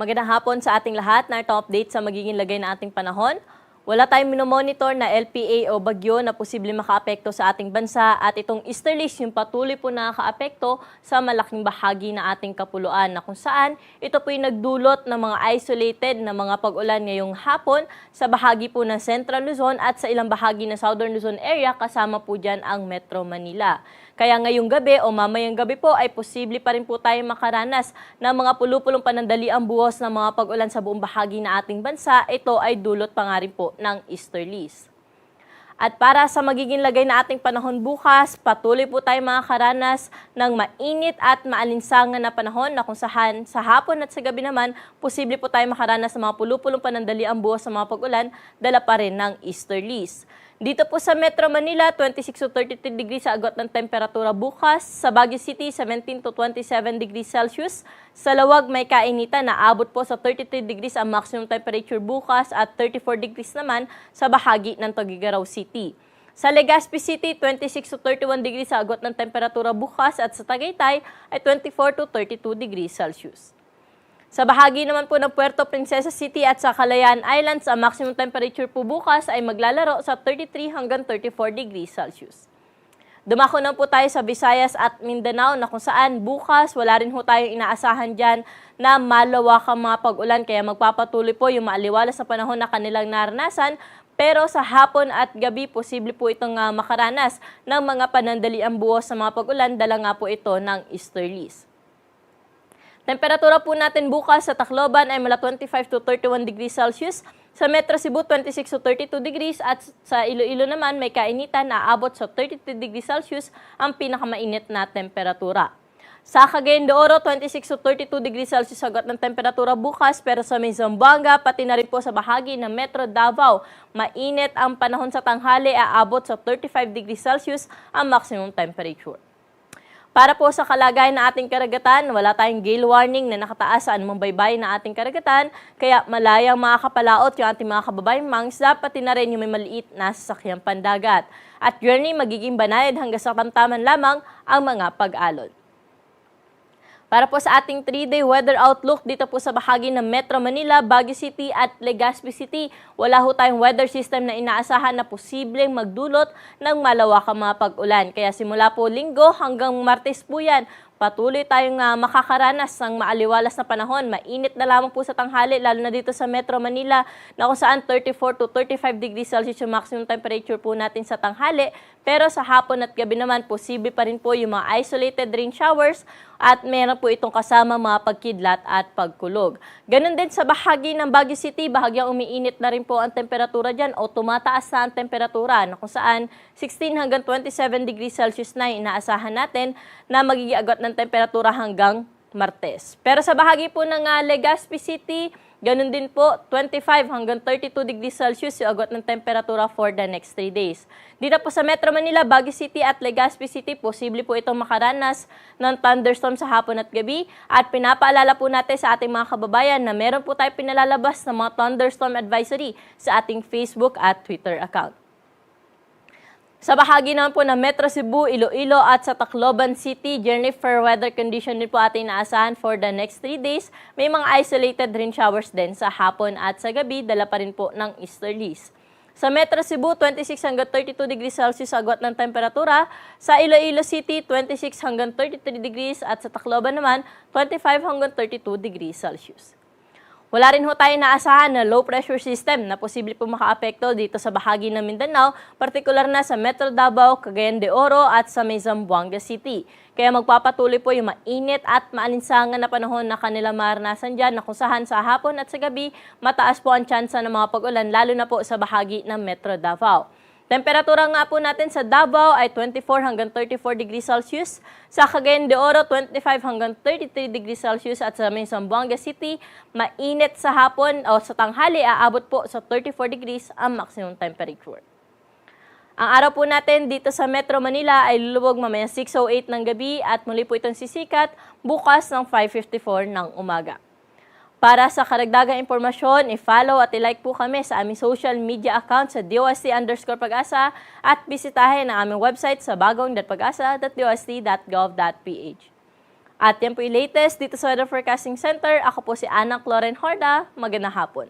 Magandang hapon sa ating lahat. Narito ang update sa magiging lagay na ating panahon. Wala tayong minomonitor na LPA o bagyo na posibleng makaapekto sa ating bansa at itong easterlies yung patuloy po nakakaapekto sa malaking bahagi na ating kapuluan na kung saan ito po yung nagdulot ng mga isolated na mga pag-ulan ngayong hapon sa bahagi po ng Central Luzon at sa ilang bahagi ng Southern Luzon area kasama po dyan ang Metro Manila. Kaya ngayong gabi o mamayang gabi po ay posible pa rin po tayo makaranas ng mga pulupulong panandaliang buhos ng mga pag-ulan sa buong bahagi na ating bansa. Ito ay dulot pa nga rin po ng easterlies. At para sa magiging lagay na ating panahon bukas, patuloy po tayo makakaranas ng mainit at maalinsangan na panahon na kung saan sa hapon at sa gabi naman, posible po tayo makaranas ng mga pulupulong panandaliang buhos sa mga pag-ulan, dala pa rin ng easterlies. Dito po sa Metro Manila, 26 to 33 degrees sa agot ng temperatura bukas. Sa Baguio City, 17 to 27 degrees Celsius. Sa Lawag, may kainitan na abot po sa 33 degrees ang maximum temperature bukas at 34 degrees naman sa bahagi ng Tuguegarao City. Sa Legazpi City, 26 to 31 degrees sa agot ng temperatura bukas at sa Tagaytay ay 24 to 32 degrees Celsius. Sa bahagi naman po ng Puerto Princesa City at sa Kalayaan Islands, ang maximum temperature po bukas ay maglalaro sa 33 hanggang 34 degrees Celsius. Dumako na po tayo sa Visayas at Mindanao na kung saan bukas wala rin po tayong inaasahan dyan na malawakang mga pag-ulan kaya magpapatuloy po yung maaliwalas sa panahon na kanilang naranasan. Pero sa hapon at gabi, posible po itong makaranas ng mga panandaliang buhos sa mga pag-ulan, dala nga po ito ng easterlies. Temperatura po natin bukas sa Tacloban ay mula 25 to 31 degrees Celsius. Sa Metro Cebu, 26 to 32 degrees at sa Iloilo naman may kainitan na aabot sa 33 degrees Celsius ang pinakamainit na temperatura. Sa Cagayan de Oro, 26 to 32 degrees Celsius sagot ng temperatura bukas pero sa may Zamboanga, pati na rin po sa bahagi ng Metro Davao, mainit ang panahon sa tanghali aabot sa 35 degrees Celsius ang maximum temperature. Para po sa kalagayan ng ating karagatan, wala tayong gale warning na nakataas sa anumang baybayin na ating karagatan, kaya malayang makakapalaot yung ating mga kababayang mangisda, pati na rin yung may maliit na sasakyang pandagat. At journey magiging banayad hanggang sa tamtaman lamang ang mga pag-alon. Para po sa ating 3-day weather outlook dito po sa bahagi ng Metro Manila, Baguio City at Legazpi City, wala ho tayong weather system na inaasahan na posibleng magdulot ng malawakang mga pag-ulan. Kaya simula po Linggo hanggang Martes po yan, patuloy tayong makakaranas ng maaliwalas na panahon. Mainit na lamang po sa tanghali, lalo na dito sa Metro Manila, na kung saan 34 to 35 degrees Celsius yung maximum temperature po natin sa tanghali. Pero sa hapon at gabi naman, posible pa rin po yung mga isolated rain showers at meron po itong kasama mga pagkidlat at pagkulog. Ganon din sa bahagi ng Baguio City, bahagyang umiinit na rin po ang temperatura dyan o tumataas na ang temperatura na kung saan 16 hanggang 27 degrees Celsius na inaasahan natin na magiging agot ng temperatura hanggang Martes. Pero sa bahagi po ng Legazpi City, ganun din po, 25 hanggang 32 degrees Celsius yung agot ng temperatura for the next 3 days. Dito po sa Metro Manila, Baguio City at Legazpi City, posible po itong makaranas ng thunderstorm sa hapon at gabi. At pinapaalala po natin sa ating mga kababayan na meron po tayo pinalalabas ng mga thunderstorm advisory sa ating Facebook at Twitter account. Sa bahagi naman po ng Metro Cebu, Iloilo at sa Tacloban City, journey fair weather condition din po ating inaasahan for the next 3 days. May mga isolated rain showers din sa hapon at sa gabi, dala pa rin po ng easterlies. Sa Metro Cebu, 26 hanggang 32 degrees Celsius agot ng temperatura. Sa Iloilo City, 26 hanggang 33 degrees at sa Tacloban naman, 25 hanggang 32 degrees Celsius. Wala rin ho tayo naasahan na low pressure system na posible po makaapekto dito sa bahagi ng Mindanao, partikular na sa Metro Davao, Cagayan de Oro at sa may Zamboanga City. Kaya magpapatuloy po yung mainit at maalinsangan na panahon na kanilang maranasan dyan na kung saan sa hapon at sa gabi mataas po ang tsansa ng mga pag-ulan lalo na po sa bahagi ng Metro Davao. Temperatura nga po natin sa Davao ay 24 hanggang 34 degrees Celsius. Sa Cagayan de Oro, 25 hanggang 33 degrees Celsius. At sa may Zamboanga City, mainit sa hapon o sa tanghali, aabot po sa 34 degrees ang maximum temperature. Ang araw po natin dito sa Metro Manila ay luluwag mamaya 6:08 ng gabi at muli po itong sisikat bukas ng 5:54 ng umaga. Para sa karagdagang impormasyon, i-follow at i-like po kami sa aming social media account sa DOST_Pag-asa at bisitahin ang aming website sa bagong.pagasa.dost.gov.ph. At yan po yung latest dito sa Weather Forecasting Center. Ako po si Ana Cloren Horda. Magandang hapon.